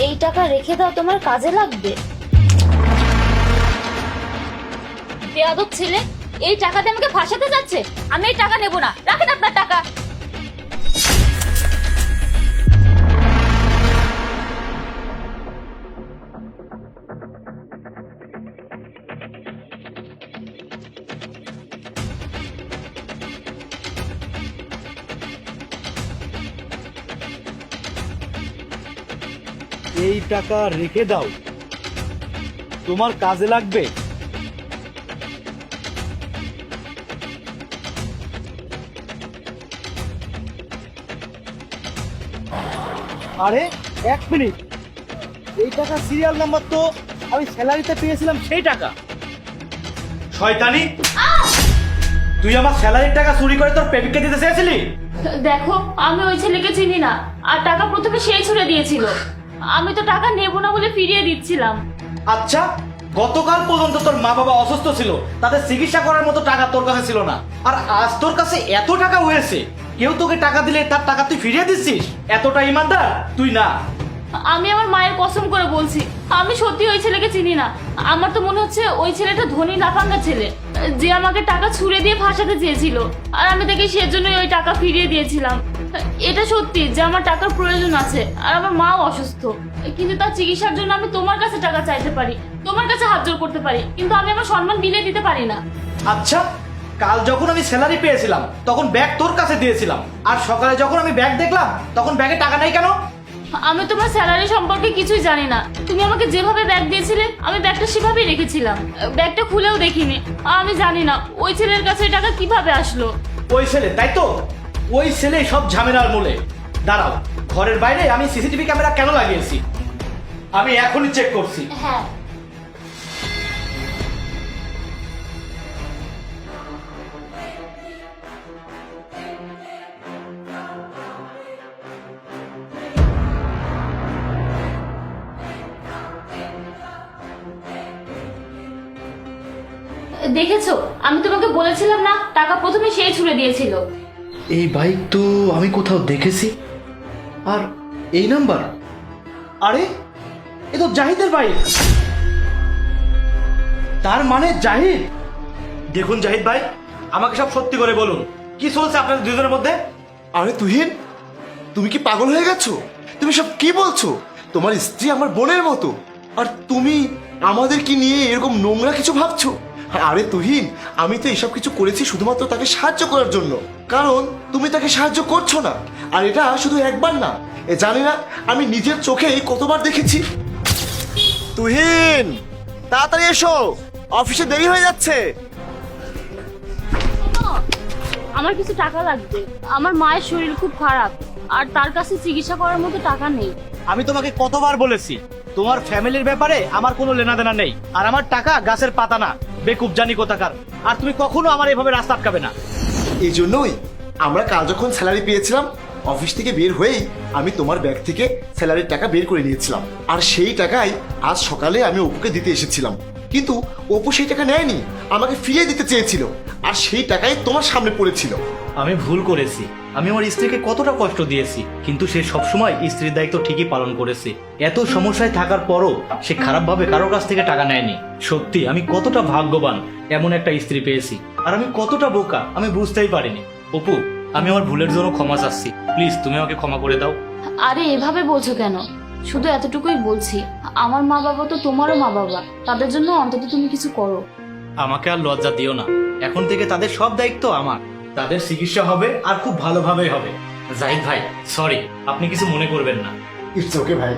এই টাকা রেখে দাও, তোমার কাজে লাগবে। বেয়াদব ছেলে, এই টাকাতে আমাকে ফাঁসাতে যাচ্ছে। আমি এই টাকা নেব না, রাখেন আপনার টাকা। এই টাকা রেখে দাও, তোমার কাজে লাগবে। আরে এক মিনিট, এই টাকা সিরিয়াল নাম্বার তো আমি স্যালারিতে পেয়েছিলাম সেই টাকা। শয়তানি, তুই আমার স্যালারির টাকা চুরি করে তোর প্রেমিককে দিতে চেয়েছিলি? দেখো, আমি ওই ছেলেকে চিনি না, আর টাকা প্রথমে সেই ছুড়ে দিয়েছিল। আমি তো টাকা নেব না বলে ফিরিয়ে দিচ্ছিলাম। আচ্ছা, গতকাল পর্যন্ত তোর মা বাবা অসুস্থ ছিল, তাদের চিকিৎসা করার মতো টাকা তোর কাছে ছিল না, আর আজ তোর কাছে এত টাকা হয়েছে, কেউ তোকে টাকা দিলে তার টাকা তুই ফিরিয়ে দিচ্ছিস? এতটা ইমানদার তুই না। আমি আমার মায়ের কসম করে বলছি, আমি সত্যি ওই ছেলেকে চিনি না। আমার তো মনে হচ্ছে ওই ছেলেটা ধনী লাফাঙ্গা ছেলে, যে আমাকে টাকা ছুঁড়ে দিয়ে ফাঁসাতে চেয়েছিল, আর আমি দেখি সেজন্যই ওই টাকা ফিরিয়ে দিয়েছিলাম। এটা সত্যি যে আমার টাকার প্রয়োজন আছে, আর আমার মাও অসুস্থ, কিন্তু তার চিকিৎসার জন্য আমি তোমার কাছে টাকা চাইতে পারি, তোমার কাছে হাত জোড় করতে পারি, কিন্তু আমি আমার সম্মান বিলিয়ে দিতে পারি না। আচ্ছা, কাল যখন আমি স্যালারি পেয়েছিলাম তখন ব্যাগ তোর কাছে দিয়েছিলাম, আর সকালে যখন আমি ব্যাগ দেখলাম তখন ব্যাগে টাকা নাই কেন? আমি তোমার স্যালারি সম্পর্কে কিছুই জানি না। তুমি আমাকে যেভাবে ব্যাগ দিয়েছিলে আমি ব্যাগটা সেভাবেই রেখেছিলাম, ব্যাগটা খুলেও দেখিনি। আমি জানি না ওই ছেলের কাছে টাকা কিভাবে আসলো। ওই ছেলে, তাই তো? ওই ছেলে সব ঝামেলার মূলে। দাঁড়াও, ঘরের বাইরে আমি সিসিটিভি ক্যামেরা কেন লাগিয়েছি আমি এখনই চেক করছি। হ্যাঁ, দেখেছো, আমি তোমাকে বলেছিলাম না টাকা প্রথমে সেই ছুড়ে দিয়েছিল। এই বাইক তো আমি কোথাও দেখেছি, আর এই নাম্বার, আরে এ তো জাহিদের বাইক। তার মানে জাহিদ। দেখুন জাহিদ ভাই, আমাকে সব সত্যি করে বলুন, কি চলছে আপনাদের দুজনের মধ্যে? আরে তুহিন, তুমি কি পাগল হয়ে গেছো? তুমি সব কি বলছো? তোমার স্ত্রী আমার বোনের মতো, আর তুমি আমাদের কি নিয়ে এরকম নোংরা কিছু ভাবছো? আরে তুহিন, আমি তো এসব কিছু করেছি শুধুমাত্র তাকে সাহায্য করার জন্য, কারণ তুমি তাকে সাহায্য করছো না। আর এটা শুধু একবার না, জানি না, আমি নিজের চোখেই কতবার দেখেছি। তুহিন, তাড়াতাড়ি এসো, অফিসে দেরি হয়ে যাচ্ছে। আমার কিছু টাকা লাগবে, আমার মায়ের শরীর খুব খারাপ, আর তার কাছে চিকিৎসা করার মতো টাকা নেই। আমি তোমাকে কতবার বলেছি তোমার ফ্যামিলির ব্যাপারে আমার কোনো লেনাদেনা নেই, আর আমার টাকা গাছের পাতা না, বেকুব জানি কোথাকার। আর তুমি কখনো আমার এভাবে রাস্তা আটকাবে না। এই জন্যই আমরা কাল যখন স্যালারি পেয়েছিলাম, অফিস থেকে বের হয়েই আমি তোমার ব্যাগ থেকে স্যালারির টাকা বের করে নিয়েছিলাম, আর সেই টাকাই আজ সকালে আমি অপুকে দিতে এসেছিলাম। কিন্তু অপু সেই টাকা নেয়নি, আমাকে ফিরিয়ে দিতে চেয়েছিল, আর সেই টাকাই তোমার সামনে পড়েছিল। আমি ভুল করেছি, আমি আমার স্ত্রীকে কতটা কষ্ট দিয়েছি, কিন্তু সে সবসময় স্ত্রীর দায়িত্ব ঠিকই পালন করেছে। এত সমস্যায় থাকার পরও সে খারাপভাবে কারোর কাছ থেকে টাকা নেয়নি। সত্যি আমি কতটা ভাগ্যবান এমন একটা স্ত্রী পেয়েছি, আর আমি কতটা বোকা আমি বুঝতেই পারিনি। অপু, আমি আমার ভুলের জন্য ক্ষমা চাচ্ছি, প্লিজ তুমি আমাকে ক্ষমা করে দাও। আরে এভাবে বলছো কেন? শুধু এতটুকুই বলছি, আমার মা বাবা তো তোমারও মা বাবা, তাদের জন্য অন্তত তুমি কিছু করো। আমাকে আর লজ্জা দিও না, এখন থেকে তাদের সব দায়িত্ব আমার। তাদের চিকিৎসা হবে, আর খুব ভালোভাবেই হবে। জাহিদ ভাই, সরি, আপনি কিছু মনে করবেন না। ইটস ওকে ভাই।